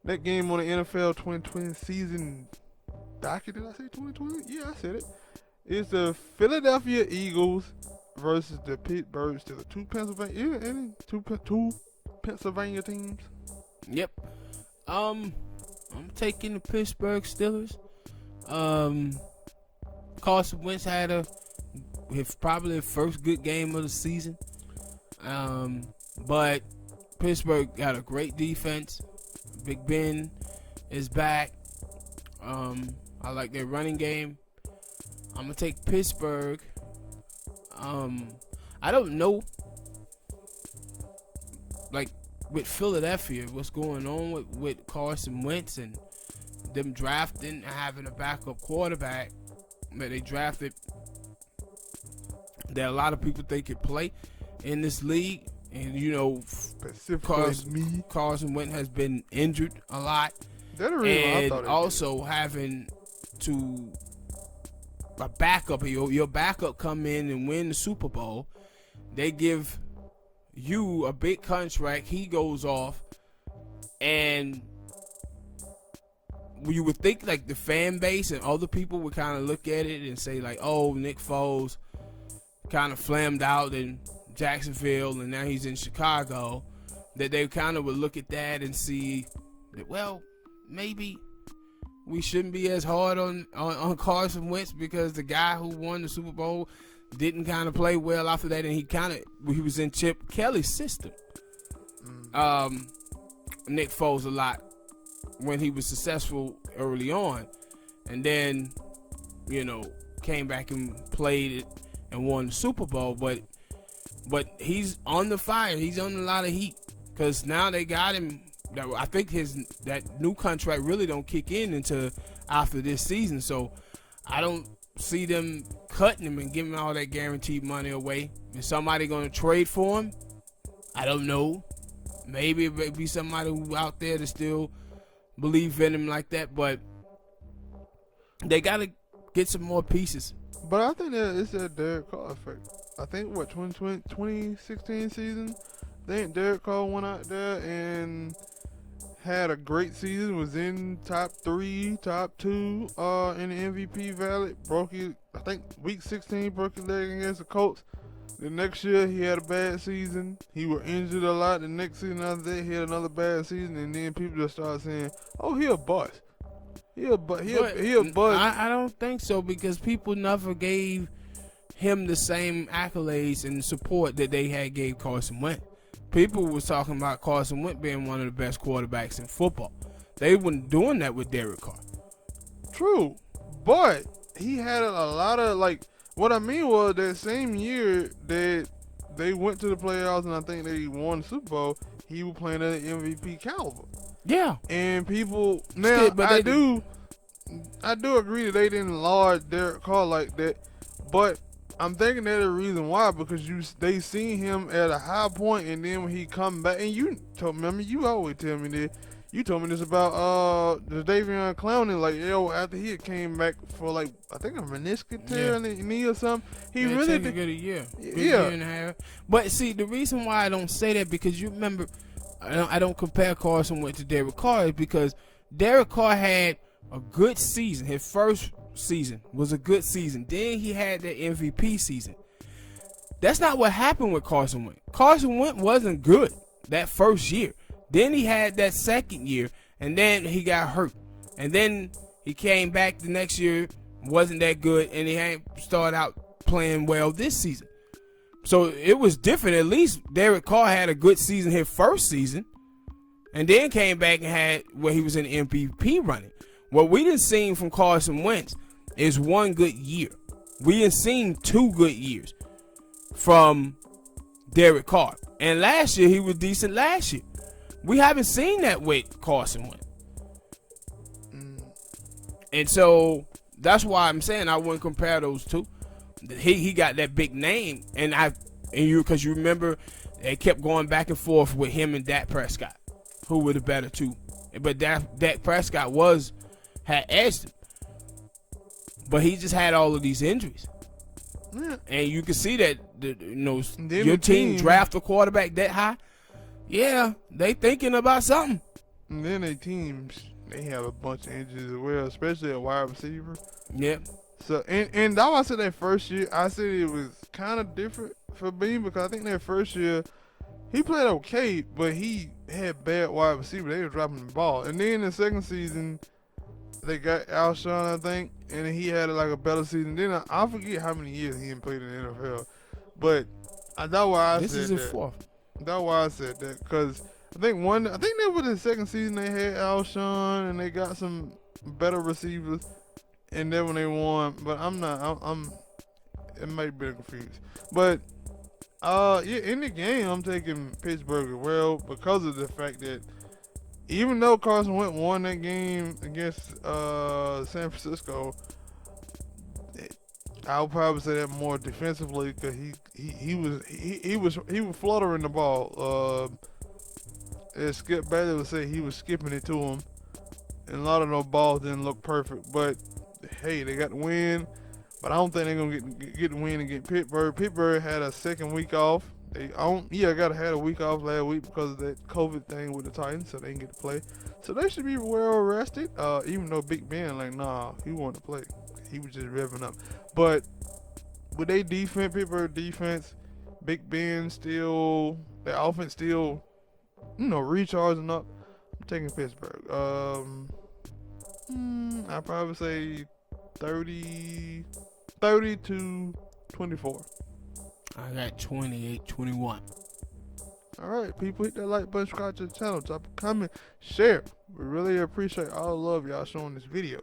That game on the NFL 2020 season docket. Did I say 2020? Yeah, I said it. It's the Philadelphia Eagles versus the Pittsburgh Steelers. Two Pennsylvania teams. Yep. I'm taking the Pittsburgh Steelers. Carson Wentz had probably his first good game of the season. But Pittsburgh got a great defense. Big Ben is back. I like their running game. I'm gonna take Pittsburgh. I don't know, like with Philadelphia, what's going on with Carson Wentz and them drafting and having a backup quarterback that they drafted that a lot of people think could play in this league. And you know, Carson Wentz has been injured a lot, and also having to a backup. Your backup come in and win the Super Bowl. They give you a big contract. He goes off, and you would think like the fan base and other people would kind of look at it and say like, "Oh, Nick Foles kind of flamed out in Jacksonville, and now he's in Chicago." That they kind of would look at that and see that, well, maybe we shouldn't be as hard on Carson Wentz because the guy who won the Super Bowl didn't kind of play well after that, and he was in Chip Kelly's system. Nick Foles a lot when he was successful early on, and then came back and played it and won the Super Bowl. But he's on the fire. He's on a lot of heat because now they got him. I think that new contract really don't kick in until after this season. So I don't see them cutting him and giving all that guaranteed money away. Is somebody going to trade for him? I don't know. Maybe it be somebody who out there to still believe in him like that. But they got to get some more pieces. But I think that it's that Derek Carr effect. I think 2016 season, I think Derek Carr went out there and had a great season, was in top 3, top 2 in the MVP Valley. I think week 16, broke his leg against the Colts. The next year, he had a bad season. He was injured a lot. The next season after that, he had another bad season. And then people just started saying, oh, he a bust. He a bust. I don't think so, because people never gave him the same accolades and support that they had gave Carson Wentz. People was talking about Carson Wentz being one of the best quarterbacks in football. They weren't doing that with Derek Carr. True, but he had a lot of, what I mean was that same year that they went to the playoffs and I think they won the Super Bowl, he was playing at an MVP caliber. Yeah. And people, now, I do agree that they didn't laud Derek Carr like that, but I'm thinking that's the reason why, because they seen him at a high point, and then when he come back, and you always tell me this. You told me this about the Davion Clowney, after he came back for I think a meniscus tear in the knee or something. He really did a year and a half. But see, the reason why I don't say that, because you remember, I don't compare Carson Wentz to Derek Carr, is because Derek Carr had a good season. His first season was a good season. Then he had that MVP season. That's not what happened with Carson Wentz. Carson Wentz wasn't good that first year. Then he had that second year, and then he got hurt. And then he came back the next year, wasn't that good, and he ain't started out playing well this season. So it was different. At least Derek Carr had a good season his first season, and then came back and had where he was in the MVP running. What we didn't see from Carson Wentz is one good year. We didn't see 2 good years from Derek Carr. And last year, he was decent last year. We haven't seen that with Carson Wentz. And so that's why I'm saying I wouldn't compare those two. He got that big name, because you remember they kept going back and forth with him and Dak Prescott, who were the better two. But Dak Prescott had edged him, but he just had all of these injuries. Yeah. And you can see that your team draft a quarterback that high. Yeah, they thinking about something. And then they teams, they have a bunch of injuries as well, especially a wide receiver. Yep. So and that was I said that first year. I said it was kind of different for me because I think that first year he played okay, but he had bad wide receiver. They were dropping the ball. And then the second season, they got Alshon, I think, and he had like a better season. Then I forget how many years he didn't play in the NFL, but that's why I This said is his that. fourth. That's why I said that because I think that was the second season they had Alshon and they got some better receivers, and then when they won. But I'm not. I'm it might be confused, but. Yeah, in the game, I'm taking Pittsburgh as well because of the fact that even though Carson Wentz won that game against San Francisco, I'll probably say that more defensively because he was fluttering the ball. As Skip Bailey would say, he was skipping it to him, and a lot of those balls didn't look perfect. But hey, they got the win. But I don't think they're gonna get the win against Pittsburgh. Pittsburgh had a second week off. Gotta have a week off last week because of that COVID thing with the Titans, so they didn't get to play. So they should be well rested. Even though Big Ben, like, nah, he wanted to play. He was just revving up. But with their defense, Pittsburgh defense, Big Ben still, their offense still, recharging up. I'm taking Pittsburgh. I'd probably say 30 to 24. I got 28-21. All right, people, hit that like button, subscribe to the channel, drop a comment, share. We really appreciate all the love y'all showing this video.